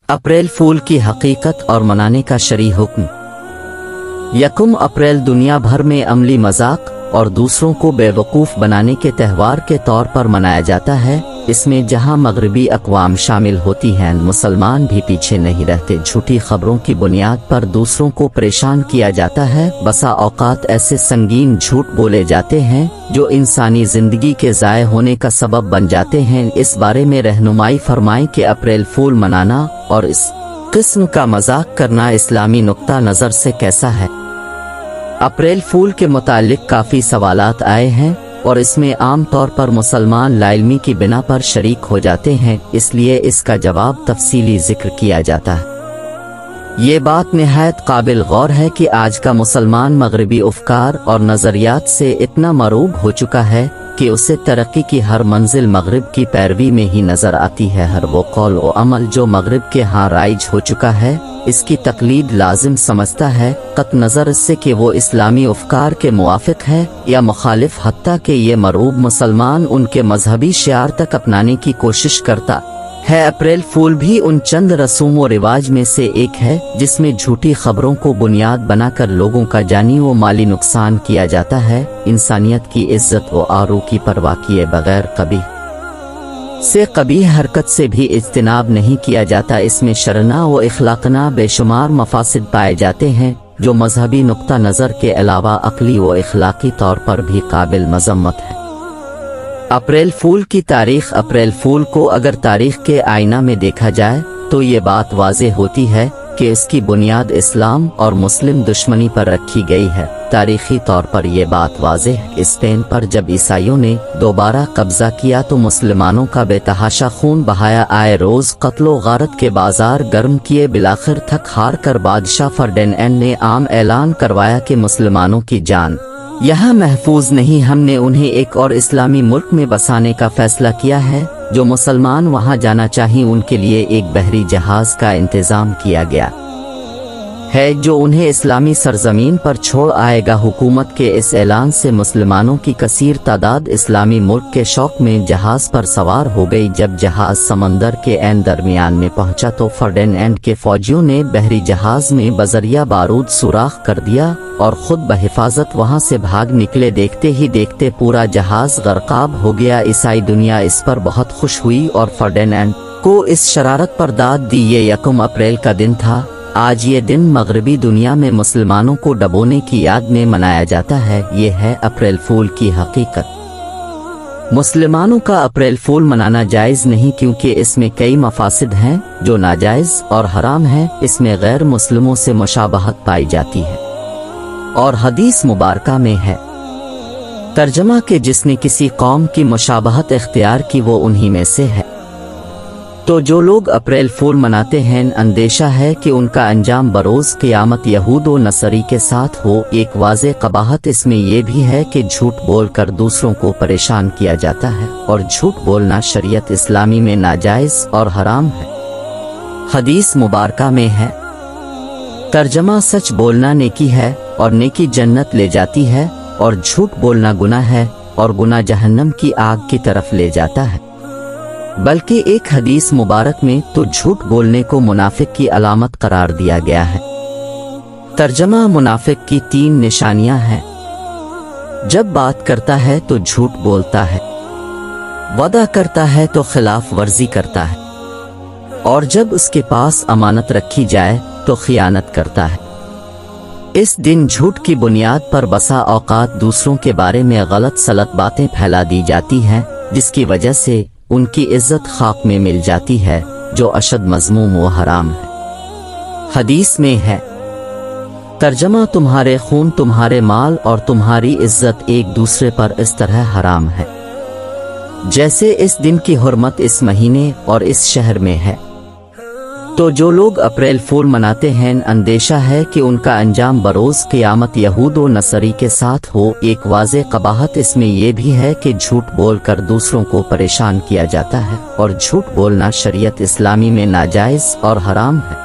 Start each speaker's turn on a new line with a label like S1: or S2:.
S1: अप्रैल फूल की हकीकत और मनाने का शरई हुक्म। यकम अप्रैल दुनिया भर में अमली मजाक और दूसरों को बेवकूफ़ बनाने के त्यौहार के तौर पर मनाया जाता है। इसमें जहां मगरबी अक़वाम शामिल होती हैं, मुसलमान भी पीछे नहीं रहते। झूठी खबरों की बुनियाद पर दूसरों को परेशान किया जाता है। बसा औकात ऐसे संगीन झूठ बोले जाते हैं जो इंसानी जिंदगी के ज़ाय होने का सबब बन जाते हैं। इस बारे में रहनुमाई फरमाएं कि अप्रैल फूल मनाना और इस किस्म का मजाक करना इस्लामी नुक्ता नज़र से कैसा है। अप्रैल फूल के मुतालिक काफ़ी सवालात आए हैं और इसमें आम तौर पर मुसलमान लाइल्मी की बिना पर शरीक हो जाते हैं, इसलिए इसका जवाब तफसीली जिक्र किया जाता है। ये बात निहायत काबिल गौर है कि आज का मुसलमान मगरबी अफकार और नज़रियात से इतना मरूब हो चुका है कि उसे तरक्की की हर मंजिल मगरिब की पैरवी में ही नजर आती है। हर वो कौल व अमल जो मगरिब के यहाँ राइज हो चुका है, इसकी तकलीद लाजिम समझता है, कत नज़र इससे कि वो इस्लामी अफकार के मुआफिक है या मुखालिफ। हत्ता कि ये मरूब मुसलमान उनके मजहबी शियार तक अपनाने की कोशिश करता है। अप्रैल फूल भी उन चंद रसूम व रिवाज में से एक है जिसमें झूठी खबरों को बुनियाद बनाकर लोगों का जानी व माली नुकसान किया जाता है। इंसानियत की इज्जत व आरू की परवाह किए बगैर कभी हरकत से भी इज्तिनाब नहीं किया जाता। इसमें शरना व इखलाकना बेशुमार मफासिद पाए जाते हैं जो मजहबी नुक्ता नज़र के अलावा अक्ली व इखलाकी तौर पर भी काबिल मजम्मत है। अप्रैल फूल की तारीख। अप्रैल फूल को अगर तारीख के आईना में देखा जाए तो ये बात वाज़ेह होती है कि इसकी बुनियाद इस्लाम और मुस्लिम दुश्मनी पर रखी गई है। तारीखी तौर पर यह बात वाज़ेह है। स्पेन पर जब ईसाइयों ने दोबारा कब्जा किया तो मुसलमानों का बेतहाशा खून बहाया। आए रोज कत्लो गारत के बाजार गर्म किए। बिलाखिर थक हार कर बादशाह फर्डिनेंड ने आम ऐलान करवाया कि मुसलमानों की जान यहाँ महफूज नहीं। हमने उन्हें एक और इस्लामी मुल्क में बसाने का फैसला किया है। जो मुसलमान वहाँ जाना चाहिए उनके लिए एक बहरी जहाज का इंतजाम किया गया है जो उन्हें इस्लामी सरजमीन पर छोड़ आएगा। हुकूमत के इस ऐलान से मुसलमानों की कसीर तादाद इस्लामी मुल्क के शौक में जहाज पर सवार हो गई। जब जहाज समंदर के ऐन दरमियान में पहुंचा तो फर्डिनेंड के फौजियों ने बहरी जहाज में बजरिया बारूद सुराख कर दिया और खुद बहिफाजत वहां से भाग निकले। देखते ही देखते पूरा जहाज गर्काब हो गया। ईसाई दुनिया इस पर बहुत खुश हुई और फर्डिनेंड को इस शरारत पर दाद दी। ये यकम अप्रैल का दिन था। आज ये दिन मगरबी दुनिया में मुसलमानों को डबोने की याद में मनाया जाता है। ये है अप्रैल फूल की हकीकत। मुसलमानों का अप्रैल फूल मनाना जायज़ नहीं क्योंकि इसमें कई मफासिद हैं जो नाजायज़ और हराम हैं। इसमें गैर मुस्लिमों से मुशाबहत पाई जाती है और हदीस मुबारका में है तर्जमा के जिसने किसी कौम की मुशाबहत इख्तियार की वो उन्हीं में से है। तो जो लोग अप्रैल फूल मनाते हैं अंदेशा है कि उनका अंजाम बरोज़ क़यामत यहूद व नसरी के साथ हो। एक वाज़े कबाहत इसमें यह भी है कि झूठ बोलकर दूसरों को परेशान किया जाता है और झूठ बोलना शरीयत इस्लामी में नाजायज़ और हराम है। हदीस मुबारका में है तर्जमा सच बोलना नेकी है और नेकी जन्नत ले जाती है और झूठ बोलना गुनाह है और गुनाह जहन्नम की आग की तरफ ले जाता है। बल्कि एक हदीस मुबारक में तो झूठ बोलने को मुनाफिक की अलामत करार दिया गया है। तर्जमा मुनाफिक की 3 निशानियां हैं। जब बात करता है तो झूठ बोलता है, वादा करता है तो खिलाफ वर्जी करता है और जब उसके पास अमानत रखी जाए तो खियानत करता है। इस दिन झूठ की बुनियाद पर बसा औकात दूसरों के बारे में गलत सलत बातें फैला दी जाती हैं जिसकी वजह से उनकी इज्जत खाक में मिल जाती है जो अशद मज़मूम व हराम है। हदीस में है तर्जमा तुम्हारे खून, तुम्हारे माल और तुम्हारी इज्जत एक दूसरे पर इस तरह हराम है जैसे इस दिन की हुर्मत इस महीने और इस शहर में है। तो जो लोग अप्रैल फूल मनाते हैं अंदेशा है कि उनका अंजाम बरोज़ क़यामत यहूद व नसरी के साथ हो। एक वाज़े कबाहत इसमें यह भी है कि झूठ बोलकर दूसरों को परेशान किया जाता है और झूठ बोलना शरीयत इस्लामी में नाजायज़ और हराम है।